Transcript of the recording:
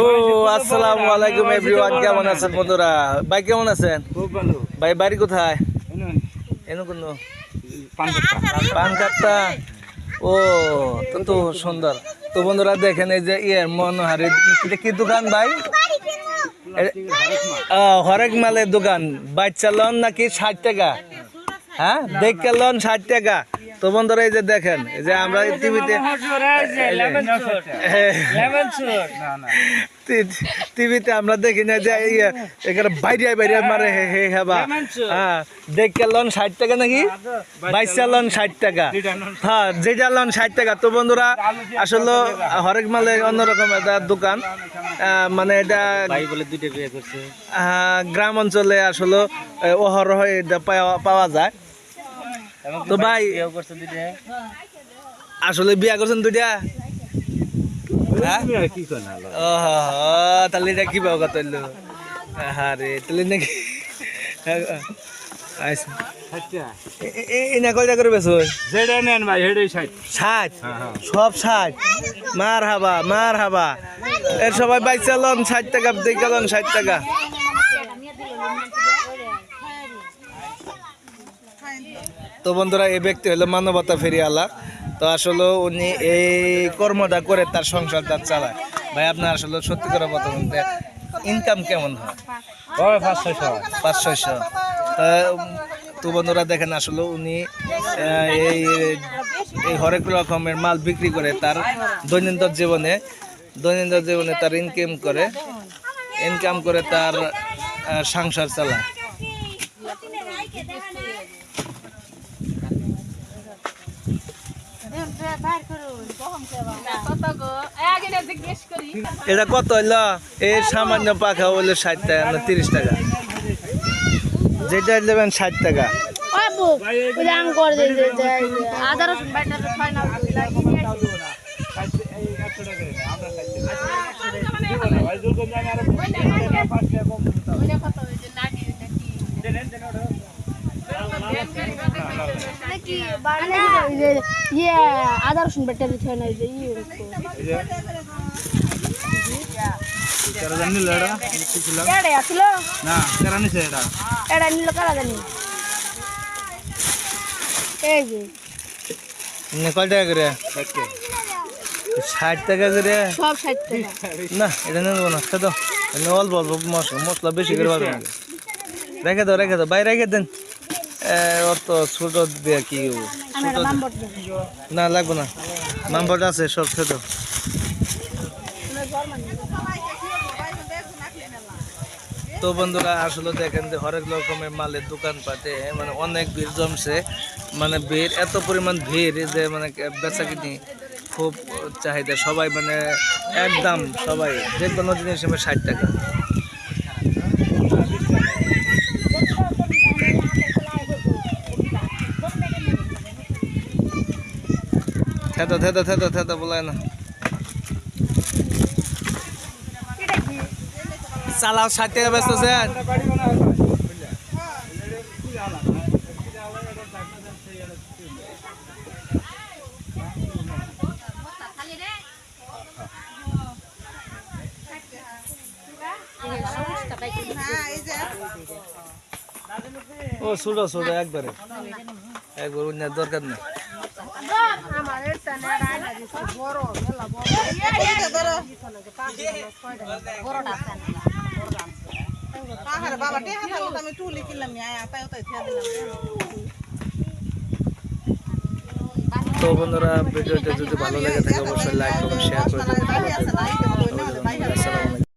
ও আসসালামু আলাইকুম এভরিওয়ান, কেমন আছেন বন্ধুরা? ভাই কেমন আছেন? খুব ভালো। ভাই বাড়ি কোথায়? এনো কোন পানকাট্টা। ও তো সুন্দর। তো বন্ধুরা দেখেন এই যে মনোহারি, এটা কি দোকান ভাই? হরেক মালের দোকান। বাচ্চা লন নাকি 60 টাকা? হ্যাঁ, দেখে লন 60 টাকা। তো বন্ধুরা এই যে দেখেন, এই যে আমরা টিভিতে আমরা দেখি না যে এখানে বাইরে বাইরে মারে হে হেবা। হ্যাঁ, দেখে লন 60 টাকা নাকি? বাইশা লন 60 টাকা। হ্যাঁ, যেটা লন 60 টাকা। তো বন্ধুরা আসলে হরেক মালে অন্যরকম একটা দোকান। মানে এটা গ্রাম অঞ্চলে আসলে অহরহ এটা পাওয়া যায়। তো ভাই আসলে বিয়া করছেন দুইটা? তাহলে এটা কি পাও কত? হ্যাঁ রে, তাহলে নাকি না কয়টা করে বেছো? 60 সব 60। মার হাবা এর সবাই বাইক চালন 60 টাকা, দেখলন 60 টাকা। তো বন্ধুরা এই ব্যক্তি হলো মানবতা ফেরিওয়ালা। তো আসলে উনি এই কর্মটা করে তার সংসারটা চালায়। ভাই আপনার আসলে সত্যি করে বলতে ইনকাম কেমন হয়? 500-600। তো বন্ধুরা দেখেন আসলে উনি এই হরেক রকমের মাল বিক্রি করে তার দৈনন্দিন জীবনে তার ইনকাম করে তার সংসার চালায়। এটা কত হইলো? এই সামান্য পাখা হইলো 60 টাকা না 30 টাকা? যেটা নেবেন 60 টাকা। আদা রসুন বাটা দিতে হয় না? কয় টাকা করে? 60 টাকা করে। না এটা নেবো না, তো অল্প অল্প মশলা বেশি করে রেখে দাও বাইরে রেখে দেন। ওর তো ছোট দিয়ে কি না লাগবো না, নাম্বারটা আছে সব ছোট। তো বন্ধুরা আসলে দেখেন যে হরেক রকমের মালের দোকান পাতে মানে অনেক ভিড় জমছে। মানে ভিড়, এত পরিমাণ ভিড় যে মানে বেচা কিনি খুব চাহিদা। সবাই মানে একদম সবাই যে কোনো জিনিস 60 টাকা। থেতো বলায় না, চালাও 60 টাকা বেচতেছেন। ও ছোট একবারে অন্যের দরকার নেই। তো বন্ধুরা ভিডিওটা যদি ভালো লাগে থাকে অবশ্যই লাইক করুন, শেয়ার করে দেবেন।